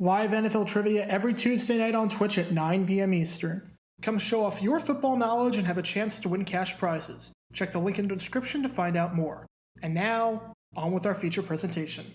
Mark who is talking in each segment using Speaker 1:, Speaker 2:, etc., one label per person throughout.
Speaker 1: Live NFL trivia every Tuesday night on Twitch at 9 p.m. Eastern. Come show off your football knowledge and have a chance to win cash prizes. Check the link in the description to find out more. And now, on with our feature presentation.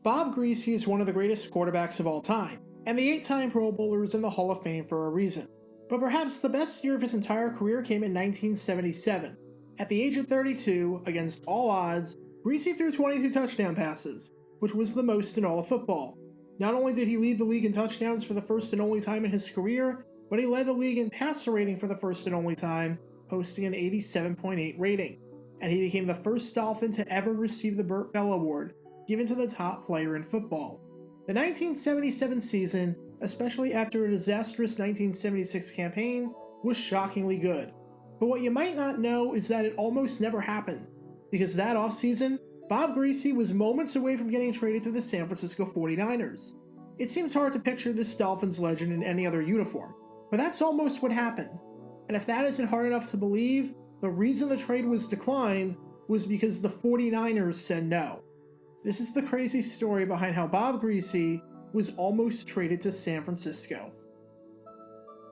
Speaker 1: Bob Griese is one of the greatest quarterbacks of all time, and the 8-time Pro Bowler is in the Hall of Fame for a reason. But perhaps the best year of his entire career came in 1977. At the age of 32, against all odds, Griese threw 22 touchdown passes, which was the most in all of football. Not only did he lead the league in touchdowns for the first and only time in his career, but he led the league in passer rating for the first and only time, posting an 87.8 rating. And he became the first Dolphin to ever receive the Burt Bell Award, given to the top player in football. The 1977 season, especially after a disastrous 1976 campaign, was shockingly good. But what you might not know is that it almost never happened, because that offseason, Bob Griese was moments away from getting traded to the San Francisco 49ers. It seems hard to picture this Dolphins legend in any other uniform, but that's almost what happened. And if that isn't hard enough to believe, the reason the trade was declined was because the 49ers said no. This is the crazy story behind how Bob Griese was almost traded to San Francisco.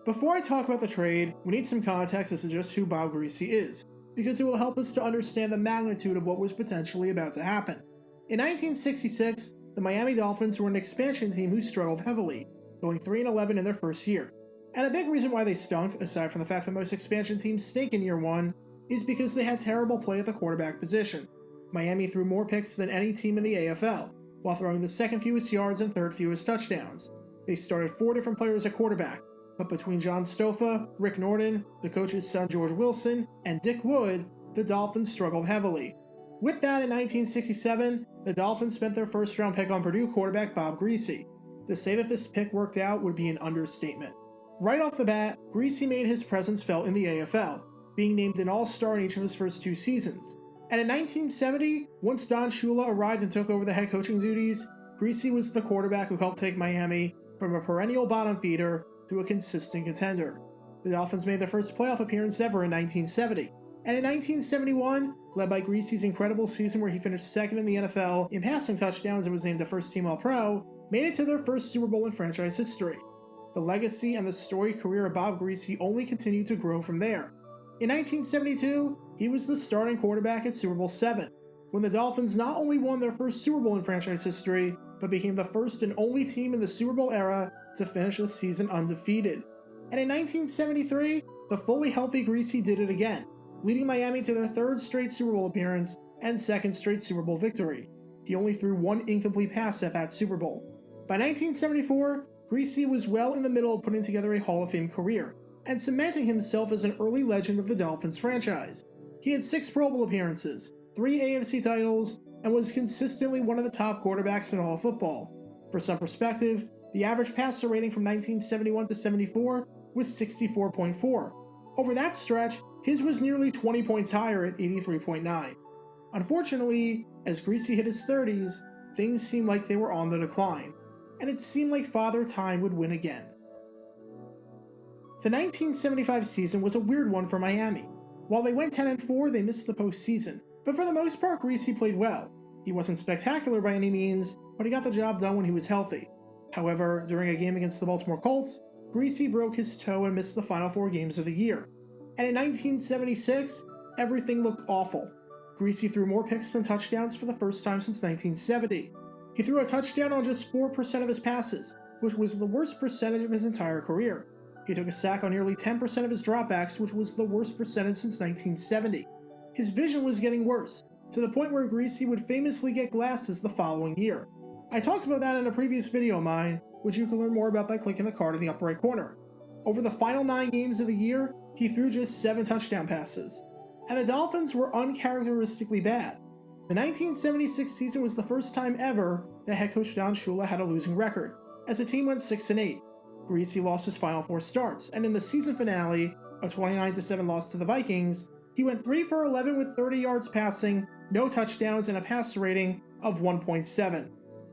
Speaker 1: Before I talk about the trade, we need some context as to just who Bob Griese is, because it will help us to understand the magnitude of what was potentially about to happen. In 1966, the Miami Dolphins were an expansion team who struggled heavily, going 3-11 in their first year. And a big reason why they stunk, aside from the fact that most expansion teams stink in year one, is because they had terrible play at the quarterback position. Miami threw more picks than any team in the AFL, while throwing the second fewest yards and third fewest touchdowns. They started 4 different players at quarterback, but between John Stofa, Rick Norton, the coach's son George Wilson, and Dick Wood, the Dolphins struggled heavily. With that, in 1967, the Dolphins spent their first-round pick on Purdue quarterback Bob Griese. To say that this pick worked out would be an understatement. Right off the bat, Griese made his presence felt in the AFL, being named an All-Star in each of his first 2 seasons. And in 1970, once Don Shula arrived and took over the head coaching duties, Griese was the quarterback who helped take Miami from a perennial bottom feeder to a consistent contender. The Dolphins made their first playoff appearance ever in 1970, and in 1971, led by Griese's incredible season where he finished second in the NFL in passing touchdowns and was named a first-team All-Pro, made it to their first Super Bowl in franchise history. The legacy and the storied career of Bob Griese only continued to grow from there. In 1972, he was the starting quarterback at Super Bowl VII, when the Dolphins not only won their first Super Bowl in franchise history, but became the first and only team in the Super Bowl era to finish the season undefeated. And in 1973, the fully healthy Griese did it again, leading Miami to their 3rd straight Super Bowl appearance and 2nd straight Super Bowl victory. He only threw 1 incomplete pass at that Super Bowl. By 1974, Griese was well in the middle of putting together a Hall of Fame career, and cementing himself as an early legend of the Dolphins franchise. He had 6 Pro Bowl appearances, 3 AFC titles, and was consistently one of the top quarterbacks in all of football. For some perspective, the average passer rating from 1971 to 74 was 64.4. Over that stretch, his was nearly 20 points higher at 83.9. Unfortunately, as Griese hit his 30s, things seemed like they were on the decline, and it seemed like Father Time would win again. The 1975 season was a weird one for Miami. While they went 10-4, they missed the postseason, but for the most part, Griese played well. He wasn't spectacular by any means, but he got the job done when he was healthy. However, during a game against the Baltimore Colts, Griese broke his toe and missed the final 4 games of the year. And in 1976, everything looked awful. Griese threw more picks than touchdowns for the first time since 1970. He threw a touchdown on just 4% of his passes, which was the worst percentage of his entire career. He took a sack on nearly 10% of his dropbacks, which was the worst percentage since 1970. His vision was getting worse, to the point where Griese would famously get glasses the following year. I talked about that in a previous video of mine, which you can learn more about by clicking the card in the upper right corner. Over the final 9 games of the year, he threw just 7 touchdown passes. And the Dolphins were uncharacteristically bad. The 1976 season was the first time ever that head coach Don Shula had a losing record, as the team went 6-8. Griese lost his final 4 starts, and in the season finale, a 29-7 loss to the Vikings, he went 3 for 11 with 30 yards passing, no touchdowns, and a passer rating of 1.7.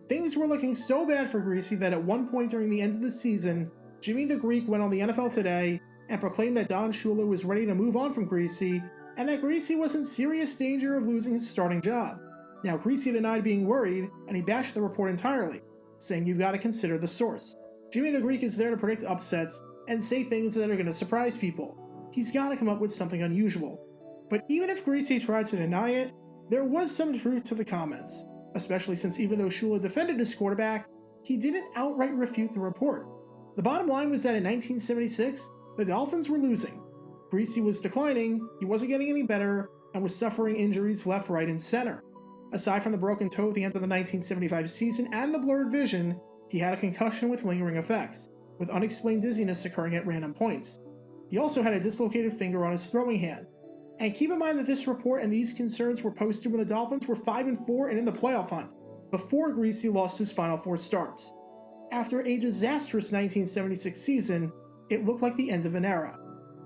Speaker 1: Things were looking so bad for Griese that at one point during the end of the season, Jimmy the Greek went on the NFL Today and proclaimed that Don Shula was ready to move on from Griese, and that Griese was in serious danger of losing his starting job. Now, Griese denied being worried, and he bashed the report entirely, saying you've got to consider the source. Jimmy the Greek is there to predict upsets and say things that are going to surprise people. He's got to come up with something unusual. But even if Griese tried to deny it, there was some truth to the comments, especially since even though Shula defended his quarterback, he didn't outright refute the report. The bottom line was that in 1976, the Dolphins were losing. Griese was declining, he wasn't getting any better, and was suffering injuries left, right, and center. Aside from the broken toe at the end of the 1975 season and the blurred vision, he had a concussion with lingering effects, with unexplained dizziness occurring at random points. He also had a dislocated finger on his throwing hand. And keep in mind that this report and these concerns were posted when the Dolphins were 5-4 and in the playoff hunt, before Griese lost his final 4 starts. After a disastrous 1976 season, it looked like the end of an era.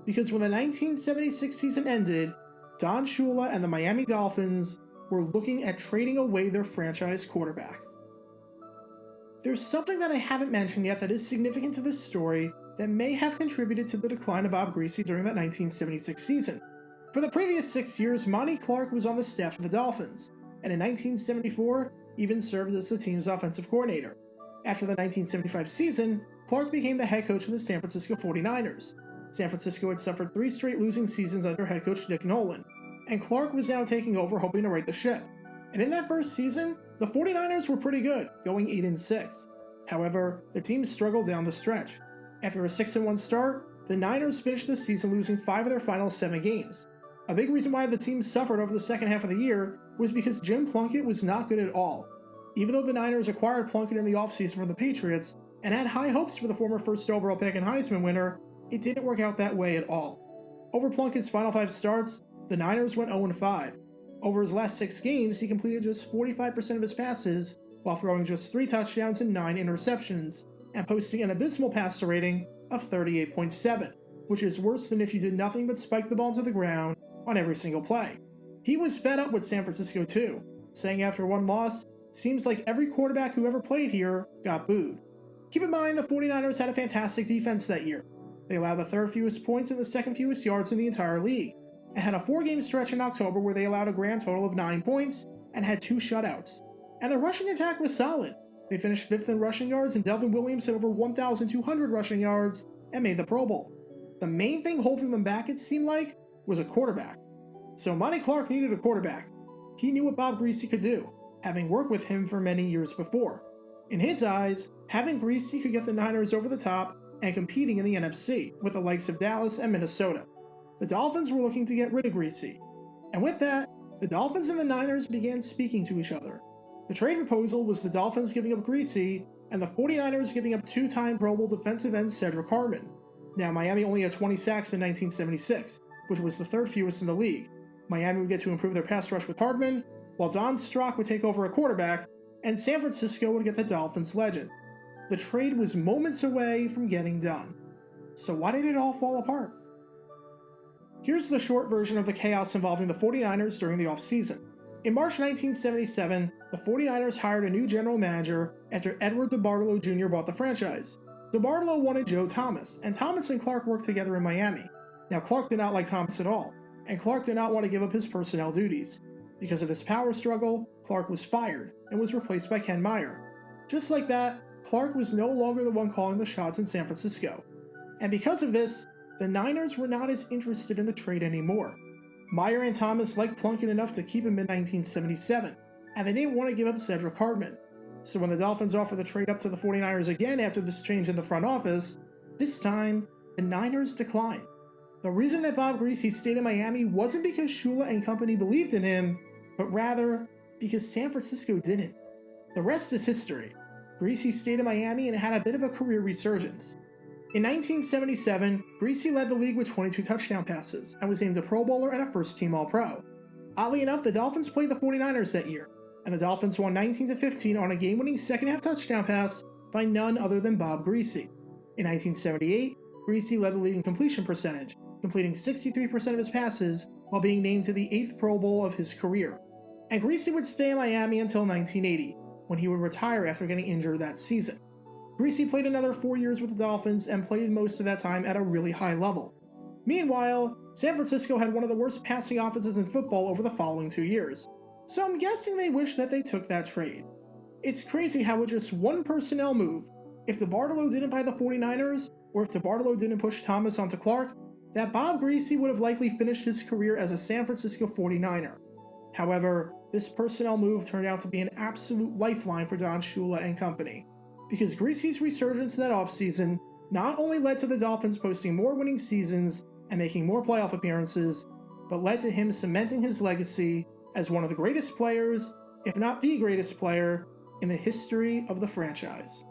Speaker 1: Because when the 1976 season ended, Don Shula and the Miami Dolphins were looking at trading away their franchise quarterback. There's something that I haven't mentioned yet that is significant to this story that may have contributed to the decline of Bob Griese during that 1976 season. For the previous 6 years, Monty Clark was on the staff of the Dolphins, and in 1974, even served as the team's offensive coordinator. After the 1975 season, Clark became the head coach of the San Francisco 49ers. San Francisco had suffered 3 straight losing seasons under head coach Dick Nolan, and Clark was now taking over hoping to right the ship. And in that first season, the 49ers were pretty good, going 8-6. However, the team struggled down the stretch. After a 6-1 start, the Niners finished the season losing 5 of their final 7 games. A big reason why the team suffered over the second half of the year was because Jim Plunkett was not good at all. Even though the Niners acquired Plunkett in the offseason from the Patriots and had high hopes for the former first overall pick and Heisman winner, it didn't work out that way at all. Over Plunkett's final 5 starts, the Niners went 0-5. Over his last 6 games, he completed just 45% of his passes while throwing just 3 touchdowns and 9 interceptions, and posting an abysmal passer rating of 38.7, which is worse than if you did nothing but spike the ball to the ground on every single play. He was fed up with San Francisco too, saying after one loss, "Seems like every quarterback who ever played here got booed." Keep in mind the 49ers had a fantastic defense that year. They allowed the 3rd fewest points and the 2nd fewest yards in the entire league, and had a 4-game stretch in October where they allowed a grand total of 9 points and had 2 shutouts. And the rushing attack was solid. They finished 5th in rushing yards, and Delvin Williams had over 1,200 rushing yards and made the Pro Bowl. The main thing holding them back, it seemed like, was a quarterback. So Monty Clark needed a quarterback. He knew what Bob Griese could do, having worked with him for many years before. In his eyes, having Griese could get the Niners over the top and competing in the NFC with the likes of Dallas and Minnesota. The Dolphins were looking to get rid of Griese. And with that, the Dolphins and the Niners began speaking to each other. The trade proposal was the Dolphins giving up Griese and the 49ers giving up 2-time Pro Bowl defensive end Cedric Hartman. Now, Miami only had 20 sacks in 1976, which was the 3rd fewest in the league. Miami would get to improve their pass rush with Hartman, while Don Strock would take over at quarterback, and San Francisco would get the Dolphins legend. The trade was moments away from getting done. So why did it all fall apart? Here's the short version of the chaos involving the 49ers during the offseason. In March 1977, the 49ers hired a new general manager after Edward DeBartolo Jr. bought the franchise. DeBartolo wanted Joe Thomas, and Thomas and Clark worked together in Miami. Now, Clark did not like Thomas at all, and Clark did not want to give up his personnel duties. Because of this power struggle, Clark was fired and was replaced by Ken Meyer. Just like that, Clark was no longer the one calling the shots in San Francisco. And because of this, the Niners were not as interested in the trade anymore. Meyer and Thomas liked Plunkett enough to keep him in 1977, and they didn't want to give up Cedric Hartman. So when the Dolphins offered the trade up to the 49ers again after this change in the front office, this time, the Niners declined. The reason that Bob Griese stayed in Miami wasn't because Shula and company believed in him, but rather because San Francisco didn't. The rest is history. Griese stayed in Miami and had a bit of a career resurgence. In 1977, Griese led the league with 22 touchdown passes and was named a Pro Bowler and a first-team All-Pro. Oddly enough, the Dolphins played the 49ers that year, and the Dolphins won 19-15 on a game-winning second-half touchdown pass by none other than Bob Griese. In 1978, Griese led the league in completion percentage, completing 63% of his passes while being named to the 8th Pro Bowl of his career. And Griese would stay in Miami until 1980, when he would retire after getting injured that season. Griese played another 4 years with the Dolphins and played most of that time at a really high level. Meanwhile, San Francisco had one of the worst passing offenses in football over the following 2 years, so I'm guessing they wish that they took that trade. It's crazy how with just one personnel move, if DeBartolo didn't buy the 49ers, or if DeBartolo didn't push Thomas onto Clark, that Bob Griese would have likely finished his career as a San Francisco 49er. However, this personnel move turned out to be an absolute lifeline for Don Shula and company, because Griese's resurgence in that offseason not only led to the Dolphins posting more winning seasons and making more playoff appearances, but led to him cementing his legacy as one of the greatest players, if not the greatest player, in the history of the franchise.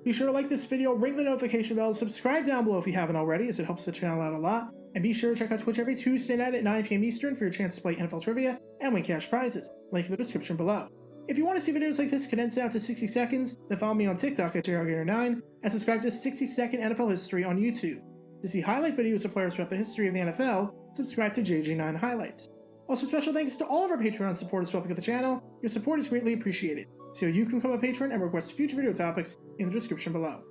Speaker 1: Be sure to like this video, ring the notification bell, and subscribe down below if you haven't already, as it helps the channel out a lot. And be sure to check out Twitch every Tuesday night at 9 p.m. Eastern for your chance to play NFL trivia and win cash prizes. Link in the description below. If you want to see videos like this condensed down to 60 seconds, then follow me on TikTok at JRGator9 and subscribe to 60-Second NFL History on YouTube. To see highlight videos of players throughout the history of the NFL, subscribe to JG9 Highlights. Also, special thanks to all of our Patreon supporters for helping the channel. Your support is greatly appreciated. See how you can become a patron and request future video topics in the description below.